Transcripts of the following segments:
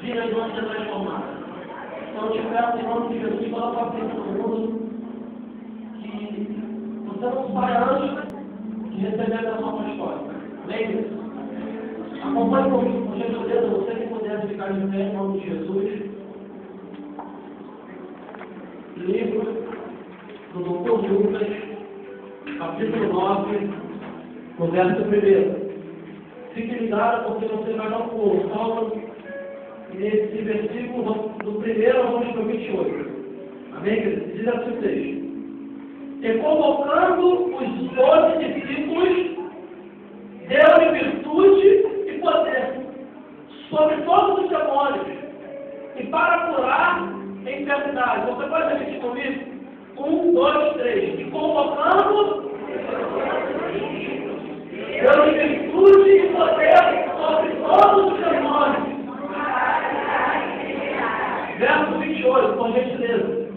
vidas vão ser transformadas. Então, eu te peço em nome de Jesus, toda a paciência do mundo, que você não saia antes de receber a bênção apostólica. Lembre-se. Acompanhe comigo, por gentileza, você que puder ficar de pé em nome de Jesus. Livro do Dr. Lucas, capítulo 9, no verso 1. Fique ligado porque você vai dar um pulo. Salmo nesse versículo do 1 ao 28. Amém, queridos? Diz assim o texto. E convocando os 12 discípulos, deu-lhe virtude e poder sobre todos os demônios e para curar enfermidades. Você pode repetir comigo? 1, 2, 3. E convocando, deu-lhe virtude e poder sobre todos os demônios. Verso 28, por gentileza.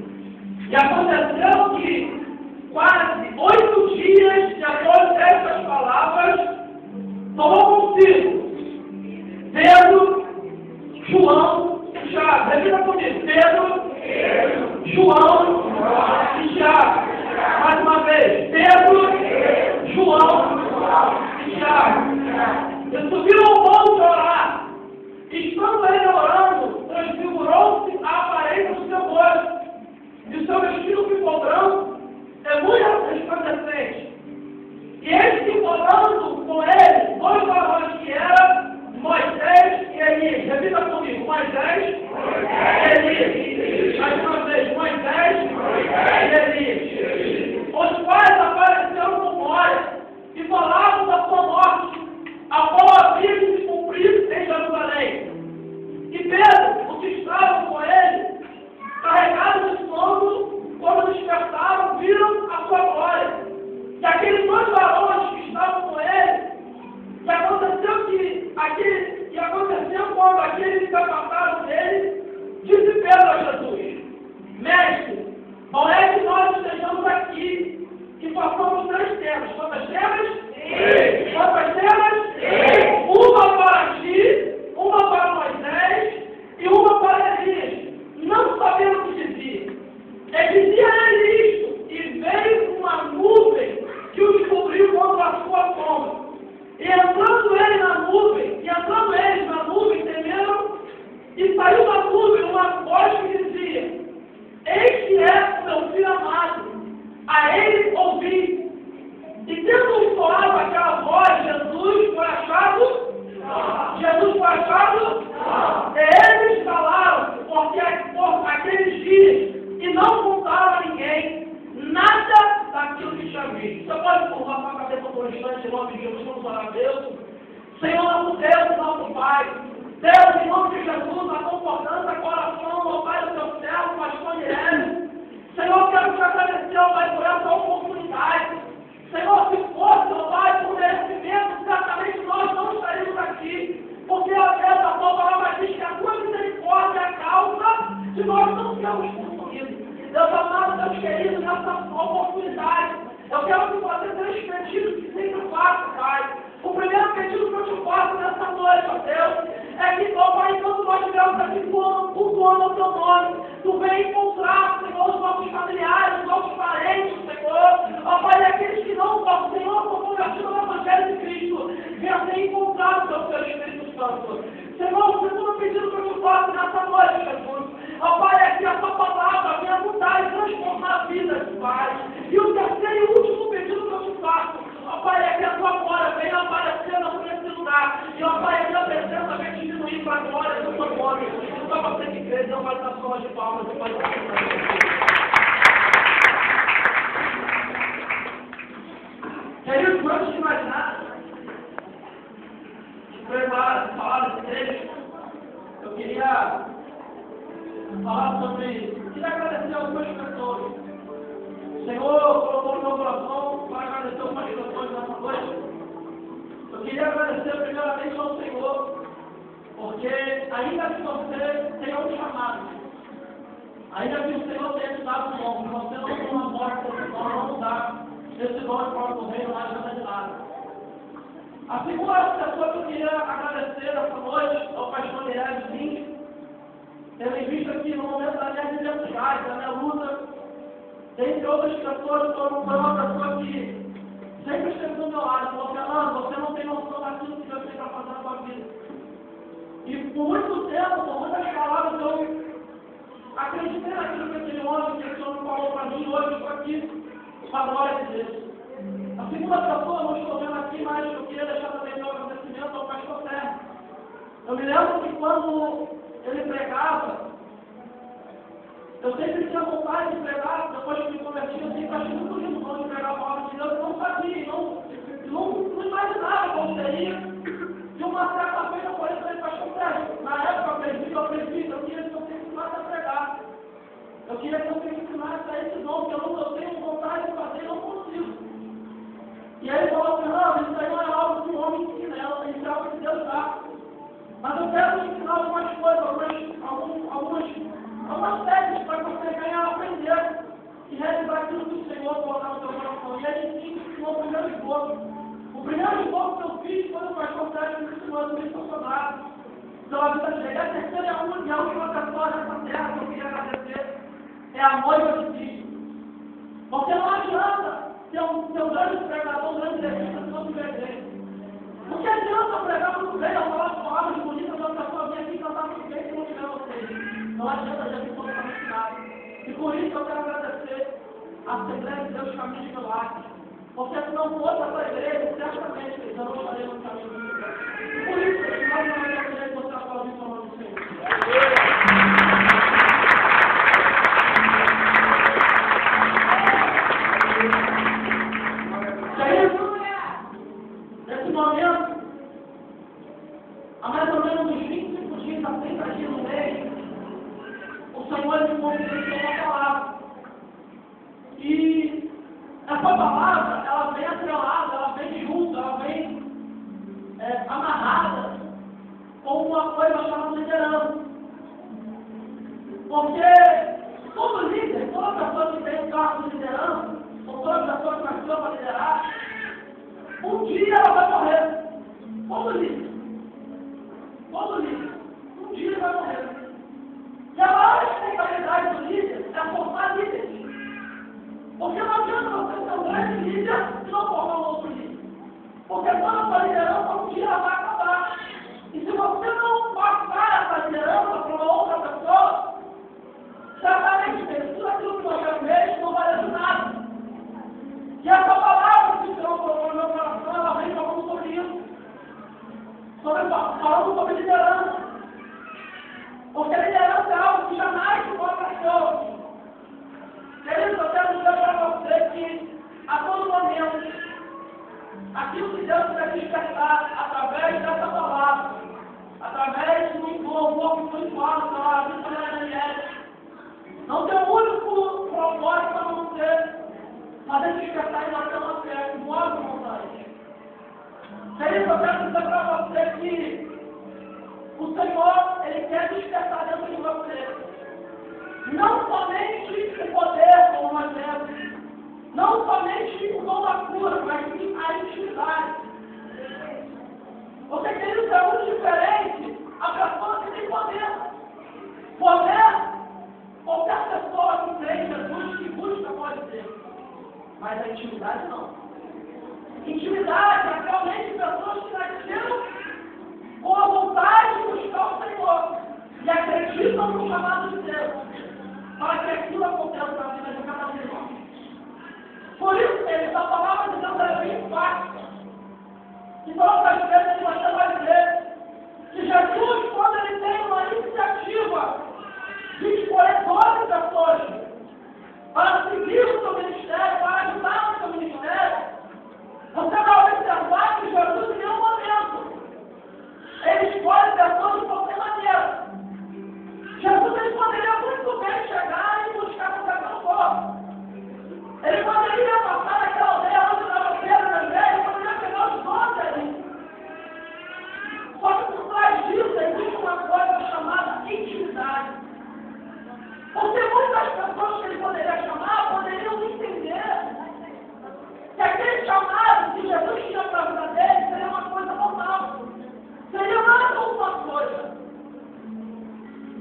E aconteceu que quase 8 dias, depois dessas palavras, tomou consigo Pedro, João e Tiago. Repita comigo. Pedro, João e Tiago. Mais uma vez. Pedro, João e Tiago. E subiram ao monte orar. Estando ele orando, transfigurou-se a aparência do seu rosto. E o seu vestido ficou branco, muito resplandecente. E eis que falando com ele, 2 varões que eram Moisés e Elias. Repita comigo, Moisés e Elias. Mais uma vez, Moisés e Elias. Os pais apareceram com glória e falavam da sua morte, a qual havia de se cumprir em Jerusalém. E Pedro, os que estavam com ele, carregados de sono, quando despertaram, viram a sua glória. E aqueles 2 varões que estavam com ele, e aconteceu quando aqueles se apartaram dele, disse Pedro a Jesus: Mestre, não é que nós estejamos aqui e façamos 3 temas. Quantas temas? Sim. Quantas temas? Sim. Uma para ti, uma para Moisés e uma para Elias. Não sabendo o que dizia. E dizia ele isto, e veio uma nuvem que os cobriu contra a sua sombra. E entrando eles na nuvem, temeram, e saiu da nuvem uma voz que dizia: Este é o meu filho amado, a ele ouvi. E tendo soado aquela voz, Jesus foi achado? Não. Eles falaram, porque por aqueles dias, e não contaram a ninguém nada daquilo que tinha visto. Você pode curvar sua cabeça por um instante, em nome de Jesus, vamos orar a Deus. Senhor, nosso Deus, nosso Pai, Deus, em nome de Jesus, a concordância, coração, ó Pai do teu servo, pastor Guilherme. Senhor, quero te agradecer, ó Pai, por essa oportunidade. Senhor, se fosse, ó Pai, por merecimento, certamente nós não estaríamos aqui. Porque a Deus, a tua palavra diz que a tua misericórdia é a causa de nós não sermos consumidos. Deus amado, Deus querido, nessa oportunidade, eu quero que você tenha os pedidos que sempre faço, Pai. O primeiro pedido que eu te faço nessa noite, ó Deus, é que, ó Pai, enquanto nós estivermos aqui cultuando o teu nome, tu vem encontrar, Senhor, os nossos familiares, os nossos parentes, Senhor, ó Pai, aqueles que não, ó Senhor, são convertidos no Evangelho de Cristo, venham ser encontrados pelo teu Espírito Santo. Senhor, o segundo pedido que eu te faço nessa noite, Jesus, ó Pai, é que a tua palavra venha mudar e transformar vidas, Pai. E o terceiro e último pedido que eu te faço, ó Pai, é que a tua glória venha aparecer nesse lugar. E ó Pai, a minha presença venha diminuir para a glória do teu nome. Só você que crê, não vai dar só de palmas, e pode dar. Queridos, antes de mais nada, para falar desse texto, eu queria falar sobre. Queria agradecer aos meus pastores. O Senhor colocou no meu coração para agradecer aos meus pastores nessa noite. Eu queria agradecer primeiramente ao Senhor, porque ainda que você tenha um chamado, ainda que o Senhor tenha te dado um nome, você não tem uma morte desse nome, não dá esse nome para o reino mais nada. A segunda pessoa que eu queria agradecer essa noite ao pastor Guilherme, sociais, a Nelusa, dentre outras pessoas, foi uma pessoa que sempre esteve do meu lado. Falou, Fernando, você não tem noção daquilo que Deus tem para fazer na sua vida. E por muito tempo, por muitas palavras, eu acreditei naquilo que aquele homem, que esse homem falou para mim. Hoje eu estou aqui com a glória de Deus. A segunda pessoa, não estou vendo aqui, mas eu queria deixar também meu agradecimento ao pastor Sérgio. Eu me lembro que quando ele pregava, eu sempre tinha vontade de pregar. Depois que me converti, eu sempre achei muito lindo quando ele pregava a palavra de Deus. Eu não sabia, não imaginava como seria. De uma certa feita, eu falei para ele, pastor Sérgio, na época eu queria que você ensinasse a pregar. Eu queria que você ensinasse a esse dom, que eu tenho vontade de fazer e não consigo. E aí ele falou, Fernando, isso aí não é algo que o homem ensina, isso é algo que Deus dá. Mas eu quero te ensinar algumas coisas, algumas técnicas para você ganhar, aprender e realizar aquilo que o Senhor colocar no seu coração. E ele ensinou o primeiro esboço. O primeiro esboço que eu fiz foi o pastor Sérgio me ensinando, me funcionar pela vida dele. A terceira e a última pessoa nessa terra que eu queria agradecer é a noiva de Cristo. Porque não adianta ter um grande pregador, um grande levita, se não tiver igreja. Não que adianta pregar muito bem, eu falar palavras bonitas, uma pessoa vir aqui e cantar muito bem se não tiver vocês. Não adianta, já vi completamente nada. E por isso eu quero agradecer a Assembleia de Deus Caminho de Milagres. Porque se não fosse essa igreja, certamente eu não estaria no caminho de Deus. E por isso, nós não vamos querer que você aplaude o nome do Senhor. Nesse momento, há mais ou menos uns 25 dias, a 30 dias no mês, o Senhor me confidenciou uma palavra. E essa palavra, ela vem atrelada, ela vem junto, ela vem amarrada com uma coisa chamada liderança. Porque todo líder, toda pessoa que tem um cargo de liderança, ou toda pessoa que nasceu para liderar, um dia ela vai morrer. Todo líder. Um dia vai morrer. E a maior responsabilidade do líder é formar líderes. Porque não adianta você ser um grande líder e não formar um outro líder. Porque toda a sua liderança um dia vai acabar. E se você não passar essa liderança para uma outra pessoa, certamente tudo aquilo que você fez não vale de nada. E essa palavra que o Senhor colocou no meu coração, ela vem falando sobre isso. Falando sobre liderança. Porque liderança é algo que jamais se pode fazer. Queridos, eu quero dizer para você que a todo momento, aquilo que Deus quer despertar através dessa palavra, através do louvor que foi falado pela Vitória Daniela, não tem um único propósito a não ser fazer despertar em nós uma fé que move montanhas. Queridos, eu quero dizer para você que o Senhor, Ele quer despertar dentro de você. Não somente o poder, como nós temos, não somente o dom da cura, mas sim a intimidade. Porque, queridos, é muito diferente a pessoa que tem poder. Poder, qualquer pessoa que crê em Jesus, que busca, pode ter. Mas a intimidade não. Intimidade é realmente pessoas que nasceram com a vontade de buscar o Senhor e acreditam no chamado de Deus, para que aquilo aconteça na vida de cada um de nós. Por isso, essa palavra de Deus é bem fácil. Então, outras vezes você vai ver que Jesus, quando ele tem uma iniciativa de escolher 12 pessoas para seguir o seu ministério, para ajudar no seu ministério, você vai observar que Jesus, em nenhum momento, ele escolhe pessoas de qualquer maneira. Jesus, ele poderia muito bem chegar e buscar qualquer pessoa. Ele poderia passar naquela aldeia onde estava Pedro na igreja, ele poderia pegar os 12 ali. Só que por trás disso existe uma coisa chamada intimidade. Porque muitas pessoas que ele poderia chamar poderiam entender que aquele chamado que Jesus tinha para a vida dele seria uma coisa normal. Seria mais uma coisa.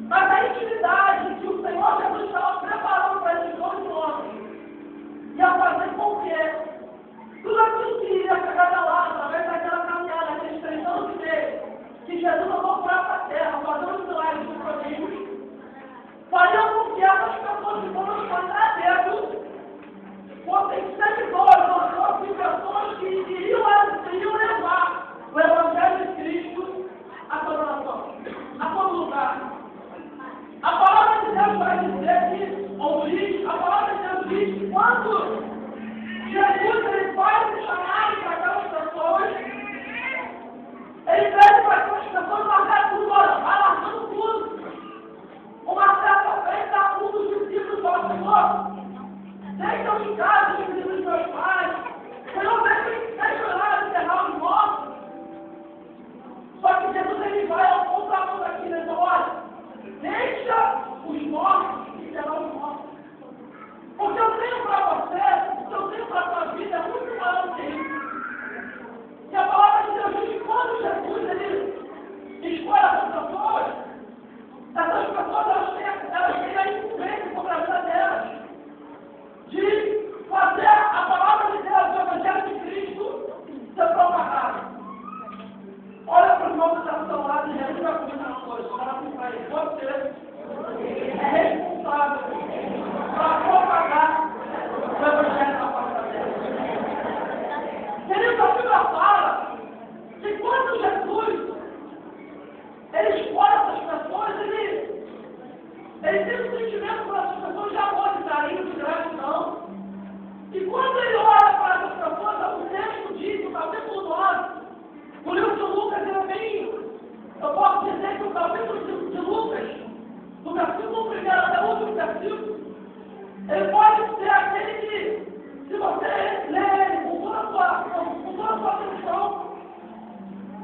Mas a intimidade que o Senhor Jesus estava terra, fazendo milagres e prodígios, fariam com que essas pessoas que foram escolhidas a dedo fossem seguidores, ou fossem pessoas que iriam levar o Evangelho de Cristo a toda nação, a todo lugar. A palavra de Deus vai dizer que, ou diz, a palavra de Deus diz que quando Jesus ele faz o chamado para aquelas pessoas, ele pede para aquelas pessoas largar tudo, olha, vai largando tudo. Uma certa feita, um dos discípulos falou, Senhor, deixa eu ficar, deixa eu os meus pais, Senhor, deixa eu lá enterrar os mortos. Só que Jesus ele vai ao contraponto aqui, né? Então, olha, deixa os mortos enterrar os mortos. Porque eu tenho para você, o que eu tenho para a tua vida é muito maior do que isso. E a palavra de Deus diz que quando Jesus ele escolhe essas pessoas elas têm a influência sobre a vida delas de fazer a palavra de Deus, o Evangelho de Cristo, ser propagado. Olha para os irmãos que estão do seu lado e Jesus vai comigo uma coisa. Fala assim para ele, você é responsável para propagar o Evangelho na face da terra. Queridos, a Bíblia fala que quando Jesus ele escolhe essas pessoas, ele tem um sentimento para essas pessoas de amor, de carinho, de gratidão. E quando ele olha para essas pessoas, o texto diz, no capítulo 9, o livro de Lucas, ele é bem, eu posso dizer que o capítulo de Lucas, do versículo 1 até o último versículo, ele pode ser aquele que, se você ler ele com toda a sua atenção,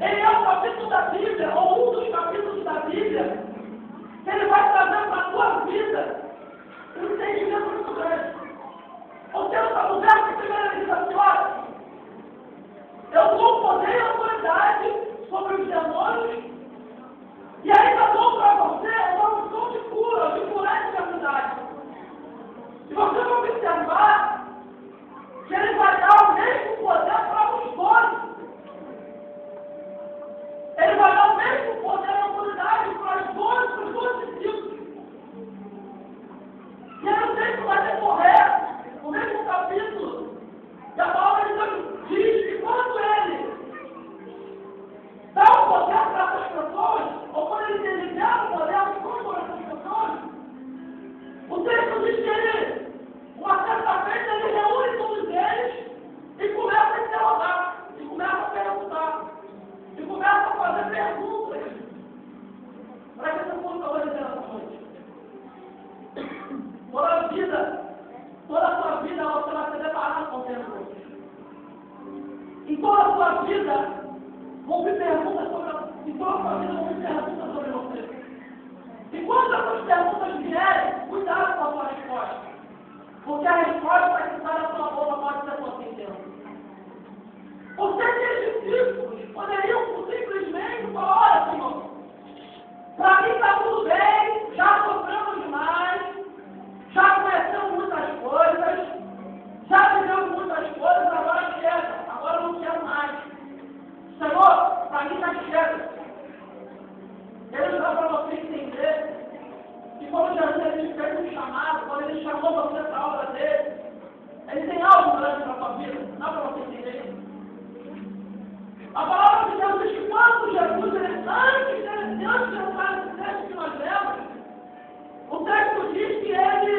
ele é o capítulo da Bíblia, ou um dos capítulos da Bíblia, que ele vai trazer para a tua vida um entendimento muito grande. O verso primeiro diz assim, olha, eu dou poder e autoridade sobre os demônios, e ainda dou para você uma unção de cura, de curar a enfermidade. E você vai observar que ele vai dar o mesmo poder para os dois. Ele vai dar o mesmo poder e autoridade para os dois discípulos. E aí o texto vai decorrer no mesmo capítulo. E a palavra de Deus diz que quando ele dá o poder para essas pessoas, ou quando ele libera o poder para essas pessoas, o texto diz que ele, uma certa vez, ele reúne todos eles e começa a interrogar, e começa a perguntar. E começa a fazer perguntas para que essa pessoa valorize essa noite. Toda a sua vida você vai ser deparado com perguntas. Em toda a sua vida vão vir perguntas sobre você. E quando essas perguntas vierem, cuidado com a sua resposta. Porque a resposta que sai da sua boca pode ser consistente. Porque aqueles discípulos poderiam simplesmente falar, olha, Senhor, para mim está tudo bem, já sofremos demais, já conhecemos muitas coisas, já vivemos muitas coisas, agora chega, agora eu não quero mais. Senhor, para mim já chega. Ele dá para você entender que quando Jesus ele fez um chamado, quando ele chamou você para a obra dele, ele tem algo grande para a sua vida, dá para você entender isso. A palavra de Deus diz que quando Jesus, antes de entrar nesse texto que nós lemos, o texto diz que ele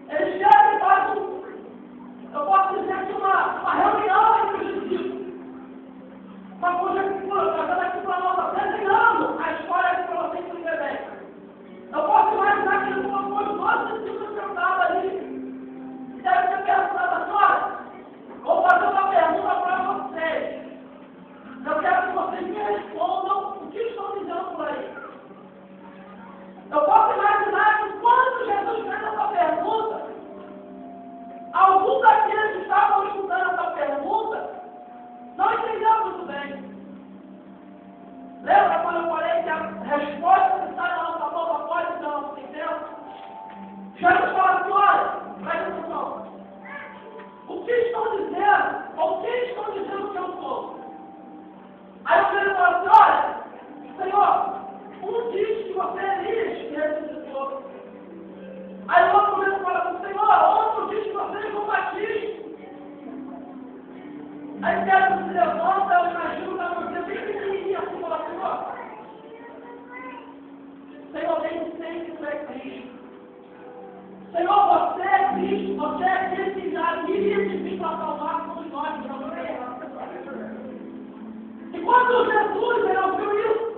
chega e faz eu posso dizer que uma reunião entre os discípulos, uma conjectura, trazendo aqui para nós, desenhando a história que para vocês entender bem. Eu posso imaginar que ele colocou os 12 discípulos sentados ali, e deve ter perguntado assim, olha, vou fazer uma pergunta para vocês. o Jesus, ele ouviu isso.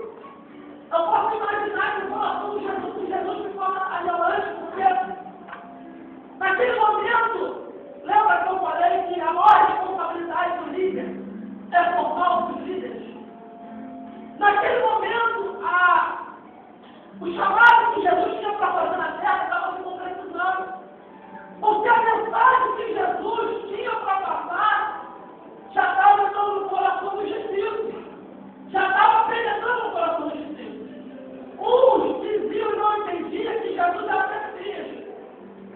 Eu posso imaginar que o coração de Jesus ficou anelante, porque naquele momento, lembra que eu falei que a maior responsabilidade do líder é formar os líderes? Naquele momento, o chamado que Jesus tinha para fazer na terra estava se concretizando. Porque a mensagem que Jesus tinha para passar já estava entrando no coração dos discípulos. Já estava penetrando no coração dos discípulos. Uns diziam e não entendiam que Jesus era Messias.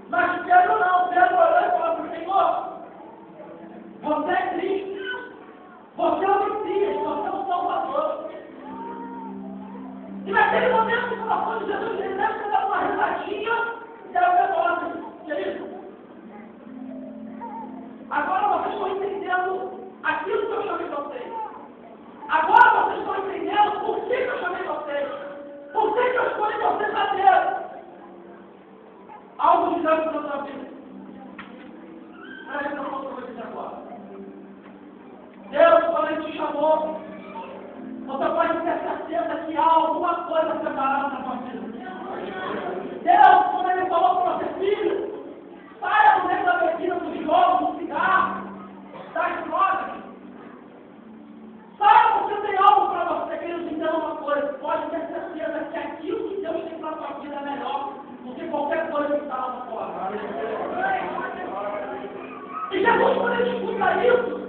Mas Pedro não. Pedro olhou e falou para o Senhor: você é Cristo. Você é o Messias. Você é o Salvador. E naquele momento o coração de Jesus ele deve ter dado uma risadinha e deve ter falado assim: querido, agora vocês estão entendendo aquilo que eu chamei vocês. Agora vocês estão entendendo por que eu chamei vocês. Por que eu escolhi vocês a Deus. Algo dinâmico na sua vida. Presta atenção no que eu vou dizer agora. Deus, quando Ele te chamou, você pode ter certeza que há alguma coisa preparada na sua vida. Deus, quando Ele falou para você: filho, saia do meio da bebida, do jogo, do cigarro, das drogas. Saia porque tem algo para você. Queridos, entenda uma coisa: pode ter certeza que aquilo que Deus tem para a sua vida é melhor do que qualquer coisa que está lá na sua vida. E Jesus, quando Ele escuta isso,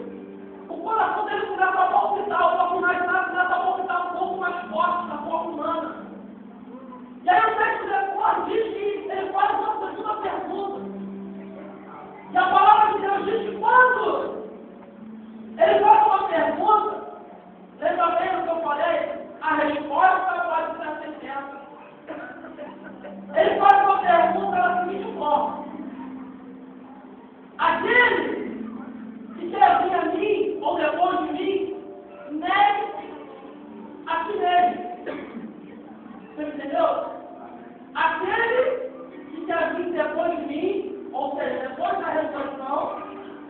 o coração dele começa a palpitar, o corpo mais nada começa a palpitar um pouco mais forte da forma humana. E aí o texto depois diz que ele faz uma segunda pergunta. E a palavra de Deus diz que quando ele faz uma pergunta, lembra bem do que eu falei? A resposta pode ser a sentença. Ele faz uma pergunta da seguinte forma: aquele que quer vir a mim, ou depois de mim, negue a si mesmo. Você entendeu? Aquele que quer vir depois de mim, ou seja, depois da ressurreição,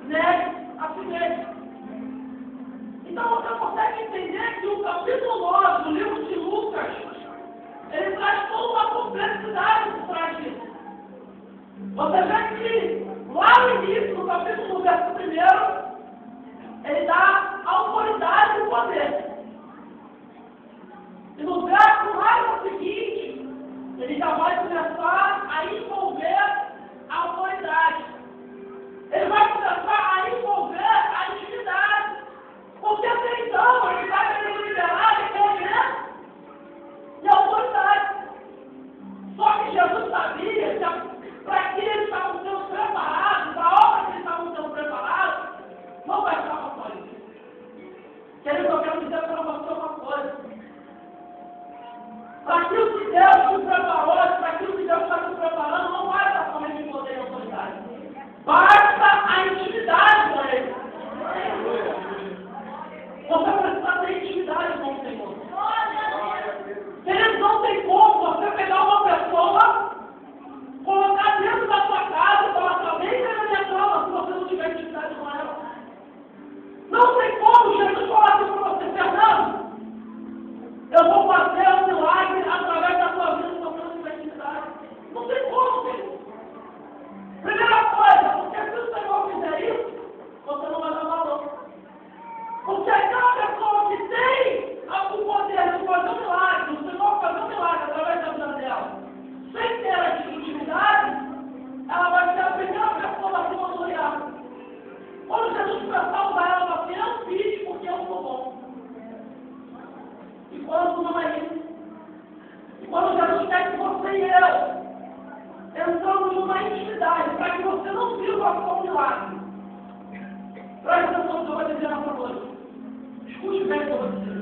negue a si mesmo. Então você consegue entender que o capítulo 9 do livro de Lucas, ele traz toda uma complexidade por trás disso. Você vê que lá no início, no capítulo 1, verso 1, ele dá autoridade e poder. E no verso mais seguinte, ele já vai começar a envolver a autoridade. Ele vai começar a envolver a intimidade. Porque até então, ele vai querendo liberar e poder e autoridade. Só que Jesus sabia que para que eles estavam sendo preparados, para a obra que eles estavam sendo preparados, não vai estar para só isso. Querido, eu quero dizer para você uma coisa: para aquilo que Deus te preparou, para aquilo que Deus está te preparando, não vai estar somente em poder e autoridade. Basta a intimidade com Ele. Você precisa ter intimidade com o Senhor. Querido, não tem como você pegar uma pessoa, colocar dentro da sua casa e falar: também quero minha cama, se você não tiver intimidade com ela. Não tem como Jesus falar assim para você: Fernando, eu vou fazer um milagre através da sua vida se você não tiver intimidade. Não tem como, querido. Primeira coisa, porque se o Senhor fizer isso, você não vai dar valor. Porque aquela pessoa que tem o poder de fazer um milagre, o Senhor fazer um milagre através da vida dela, sem ter a intimidade, ela vai ser a primeira pessoa a se vangloriar. Quando Jesus começar a usar ela, ela vai não fiz porque eu sou bom. E quando não é isso? E quando Jesus quer que você e eu entramos numa intimidade para que você não viva como um milagre. Presta atenção no que eu vou dizer nessa noite. Escute bem o que eu vou dizer.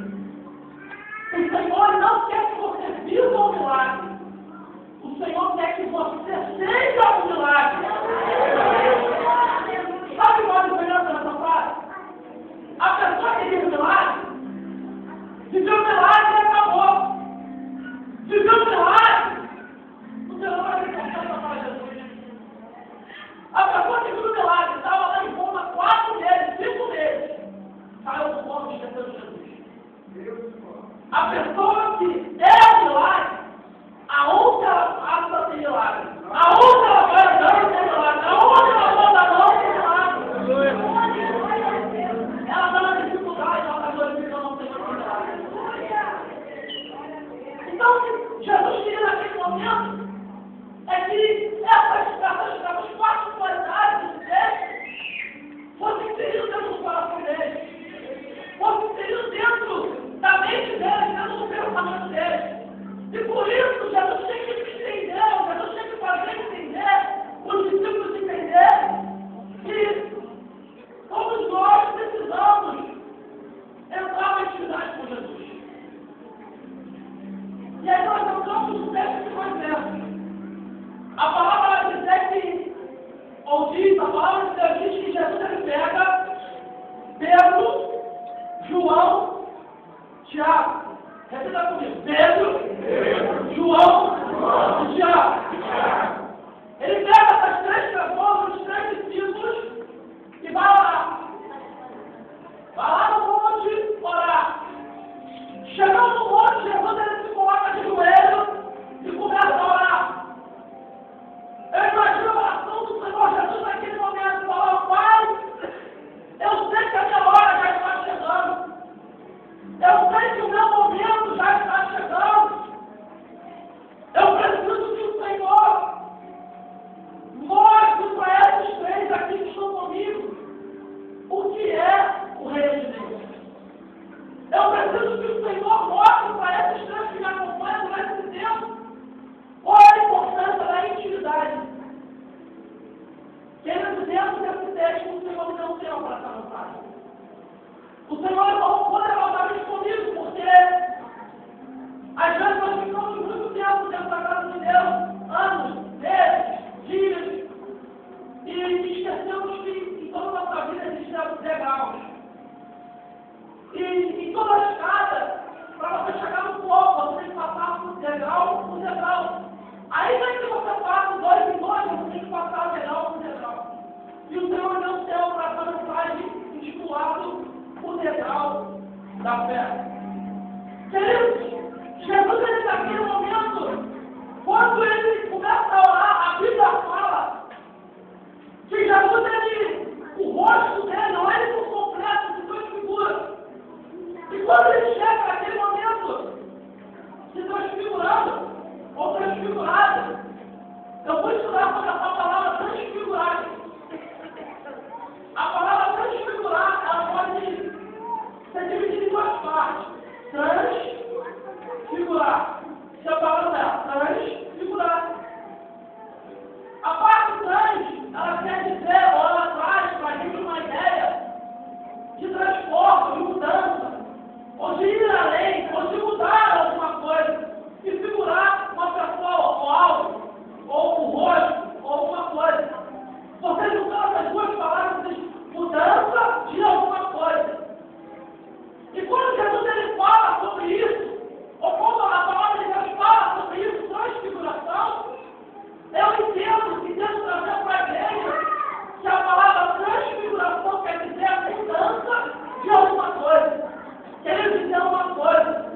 O Senhor não quer que você viva um milagre. O Senhor quer que você seja um milagre. Sabe qual é a diferença nessa frase? A pessoa que vive um milagre, viveu um milagre e acabou. Viveu um milagre, o Senhor vai reconhecer para Jesus. A pessoa que vive um milagre estava lá em Roma 4 meses, 5 meses. Saiu do corpo e esqueceu de Jesus. momento é que essas quatro qualidades de Deus fossem inseridas dentro do coração deles, fossem inseridas dentro da mente deles, dentro do pensamento deles. E por isso, Jesus tem que entender, Jesus tem que fazer entender, os discípulos entenderem que todos nós precisamos entrar na intimidade com Jesus. E aí nós entramos no texto que nós lemos. A palavra vai dizer que, ou diz, a palavra de Deus diz que Jesus ele pega Pedro, João, Tiago. Repita comigo. Pedro, João e Tiago. Ele pega essas três pessoas, os três discípulos, e vai orar. Vai lá no monte orar. Chegando no monte, Jesus ele se coloca de joelho e começa a orar. Eu imagino a oração do Senhor Jesus naquele momento, falando: Pai, eu sei que a minha hora já está chegando. Eu sei que o meu momento já está chegando. Eu preciso que o Senhor mostre para esses três aqui que estão comigo o que é o reino de Deus. Eu preciso que o Senhor mostre para esses três que me acompanham nesse tempo qual é a importância da intimidade. Queridos, dentro desse texto, o Senhor me deu um céu para essa mensagem. O Senhor falou poderosamente comigo, porque às vezes nós ficamos muito tempo dentro da casa de Deus, anos, meses, dias, e esquecemos que em toda a nossa vida existem degraus. E em toda a escada, para você chegar no topo, você tem que passar por degrau por degrau. Ainda que você passe 2 em 2, você tem que passar degrau por degrau. E o Senhor deu o céu para essa mensagem intitulado O Degrau da Fé. Queridos, Jesus ele naquele momento, quando ele começa a orar, a Bíblia fala que Jesus ele, o rosto dele, não é por completo, se transfigura. E quando ele chega naquele momento, se transfigurando ou transfigurado, eu vou estudar sobre essa palavra transfigurado. A palavra transfigurar, ela pode ser dividida em 2 partes. Transfigurar. Se a palavra é transfigurar. A parte trans, ela quer dizer, ou ela traz para a gente uma ideia de transformo, de mudança, ou de ir além, ou de mudar alguma coisa. E figurar uma pessoa, ou algo, ou um rosto, ou alguma coisa. Vocês usam essas 2 palavras de mudança de alguma coisa. E quando Jesus ele fala sobre isso, ou quando a palavra de Deus fala sobre isso, transfiguração, eu entendo que Deus trazendo para a igreja que a palavra transfiguração quer dizer mudança de alguma coisa. Quer dizer uma coisa.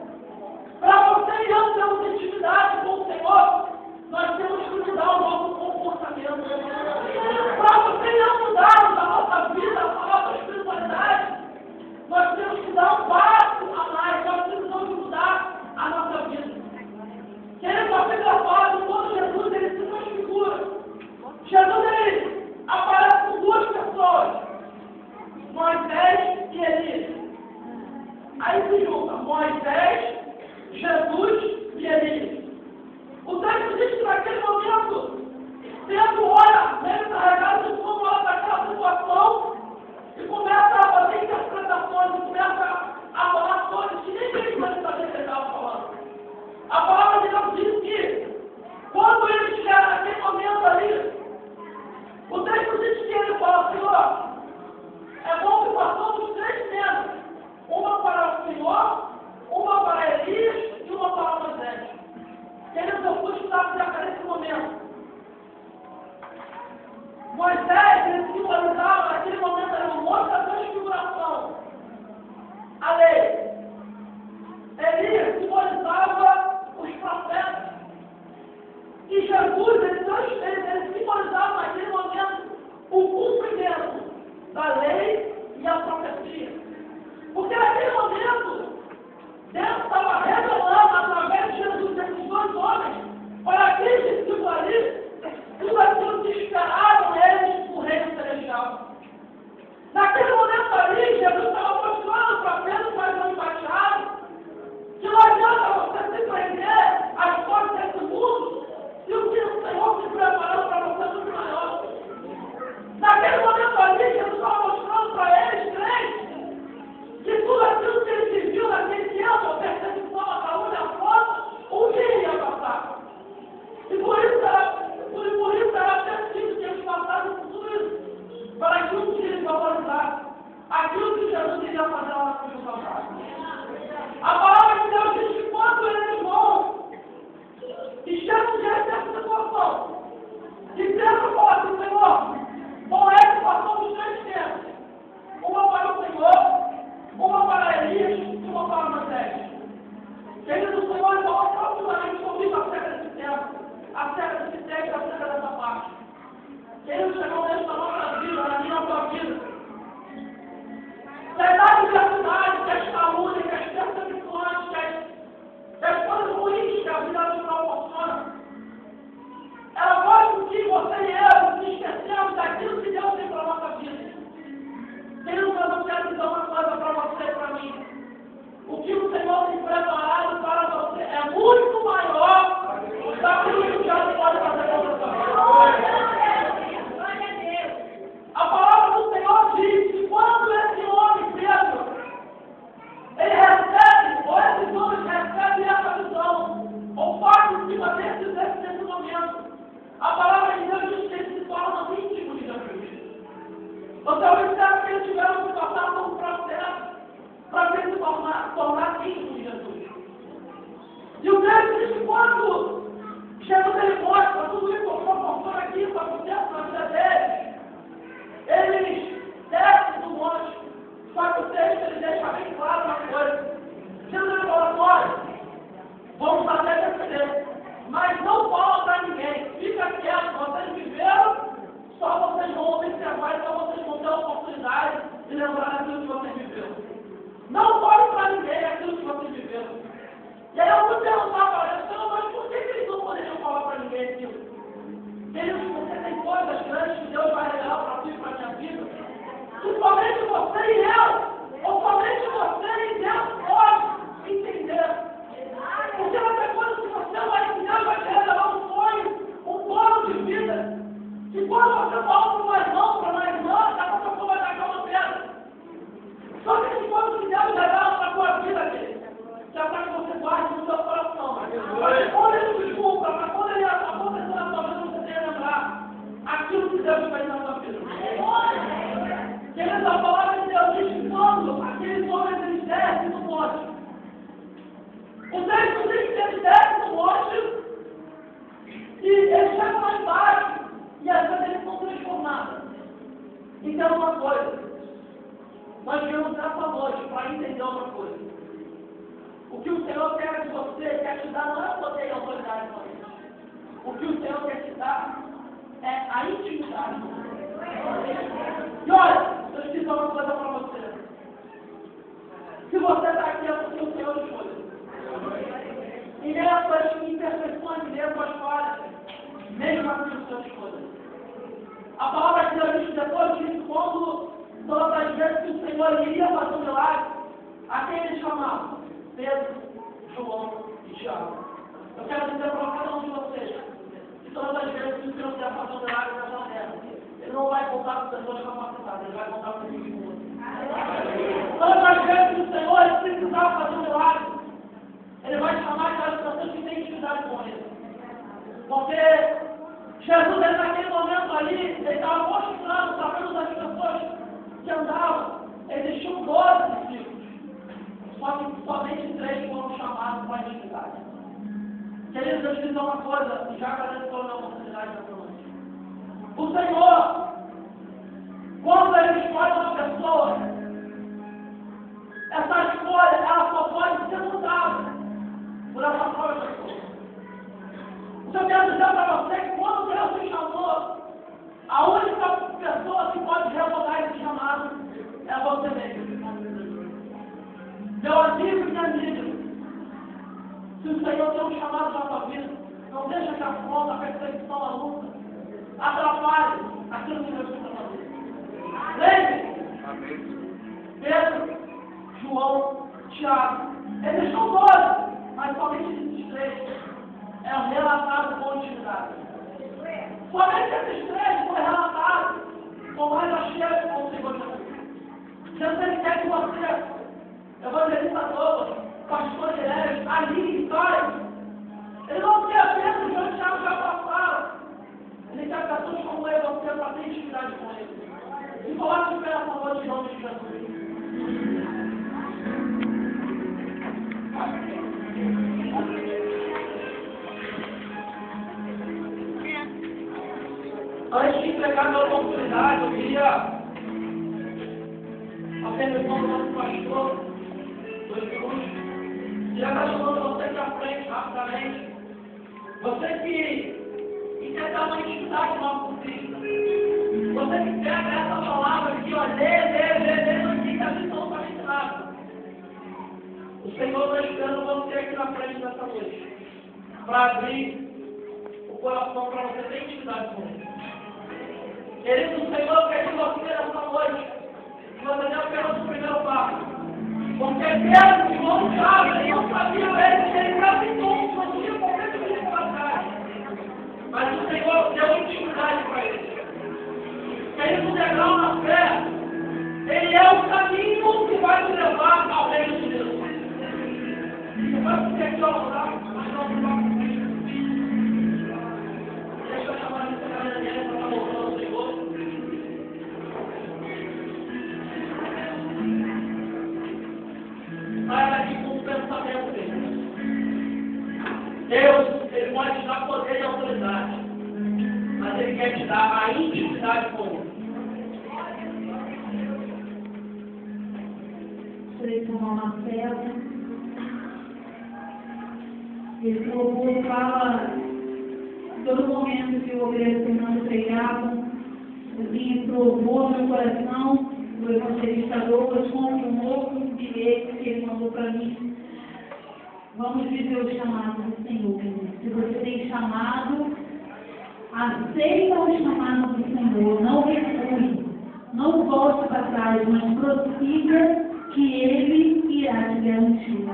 Para você e eu termos intimidade com o Senhor, nós temos que mudar o nosso comportamento. Para você e eu mudarmos a nossa vida, a nossa espiritualidade, nós temos que dar um passo a mais, nós precisamos mudar a nossa vida. Querido, a Bíblia fala que quando Jesus ele se transfigura, Jesus ele aparece com 2 pessoas, Moisés e Elias. Aí se junta Moisés, Jesus e Elias. O texto diz que naquele momento quando Jesus ele mostra tudo isso que mostrou aqui, está acontecendo na vida deles, eles descem do monte, só que o texto ele deixa bem claro uma coisa. Jesus ele falou: olha, vamos até defender, mas não fala para ninguém, fica quieto, vocês viveram, só vocês vão observar, só vocês vão ter a oportunidade de lembrar daquilo que vocês viveram. Não fale para ninguém aquilo que vocês viveram. E aí eu vou perguntar para eles: mas por que eles não poderiam falar para ninguém aquilo? Eles, porque tem coisas grandes que Deus vai revelar para ti e para a minha vida, que somente você e eu, ou somente você e Deus pode entender. Porque vai ter coisas que você vai entender, vai te revelar um sonho, um plano de vida, que quando você fala para uma irmã, para uma irmã, essa pessoa vai dar aquela pedra. Só que tem coisas que Deus revela para a tua vida, querido, que é para que você guarde no seu coração. Mas quando ele desculpa, para quando ele acontecer na sua vida, você tenha lembrar aquilo que Deus fez na sua vida. Querido, a palavra de Deus diz que quando aqueles homens eles descem do monte, o texto diz que eles descem do monte e eles chegam lá embaixo e às vezes eles são transformados. Então, uma coisa, nós viemos nessa noite para entender uma coisa. O que o Senhor quer de você, quer te dar, não é poder e autoridade somente. O que o Senhor quer te dar é a intimidade. E olha, eu te digo uma coisa para você. Se você está aqui é porque o Senhor escolheu. E nessas imperfeições, nessas falhas, mesmo assim o Senhor escolheu. A palavra de Deus diz que depois disso, quando todas as vezes que o Senhor iria fazer um milagre, a quem ele chamava? Pedro, João e Tiago. Eu quero dizer para cada um de vocês que todas as vezes que o Senhor quiser fazer um milagre nessa terra, ele não vai contar com pessoas capacitadas, ele vai contar com ninguém. Todas as vezes que o Senhor ele precisar fazer um milagre, ele vai chamar aquelas pessoas que têm intimidade com ele. Porque Jesus, ele, naquele momento ali, ele estava mostrando, sabendo das pessoas que andavam, existiam 12 discípulos. Só que somente 3 foram chamados para a intimidade. Queridos, eu te dizer uma coisa, e já agradeço pela oportunidade da noite. O Senhor, quando ele escolhe uma pessoa, essa escolha, ela só pode ser mudada por essa própria pessoa. O que eu quero dizer para você é que quando Deus te chamou, a única pessoa que pode revogar esse chamado é você mesmo. Meu amigo e minha amiga, se o Senhor tem um chamado na sua vida, não deixa que a afronta, a perseguição, a luta atrapalhe aquilo que Deus tem para fazer. Lembre-se, Pedro, João, Tiago, eles são 12, mas somente esses 3 é relatado com intimidade. Somente esses 3 foram relatados com mais achego com o Senhor Jesus. Jesus ele quer que você, evangelizador, pastor Guilherme, ali, história, ele não quer apenas o João Tiago já passaram. Ele quer pessoas como eu, você, para ter intimidade com ele. E coloque de pé a favor de nome de Jesus. Antes de entregar minha oportunidade, eu queria a permissão do nosso pastor, 2 minutos. Já está chamando você aqui à frente, rapidamente. Você que quer dar uma intimidade nova com Cristo. Você que pega essa palavra aqui, ó, lê, não fica absolutamente nada. O Senhor está esperando você aqui na frente dessa noite, para abrir o coração para você ter intimidade com Ele. Querido, o Senhor quer de você nessa noite, que você dê apenas o primeiro passo. Porque Pedro, João, Tiago, ele não sabia ele, que ele captou, não tinha qualquer tipo de dificuldade. Mas o Senhor deu intimidade para ele. Querido, o degrau na fé, ele é o caminho que vai te levar ao reino de Deus. Você vai ficar aqui ao lado, mas não vai comigo. Deixa eu chamar a secretaria para estar voltando ao Senhor. Saia daqui com o pensamento dele. Deus, Ele pode te dar poder e autoridade, mas Ele quer te dar a intimidade com Ele. Gostaria de tomar uma cela. Esse louvor fala, todo momento que o obreiro Fernando pregava, vinha esse louvor no meu coração, o evangelista Douglas conta um outro bilhete que ele mandou para mim. Vamos viver o chamado do Senhor. Se você tem chamado, aceita o chamado do Senhor, não recue, não volte para trás, mas prossiga, que Ele irá te garantir.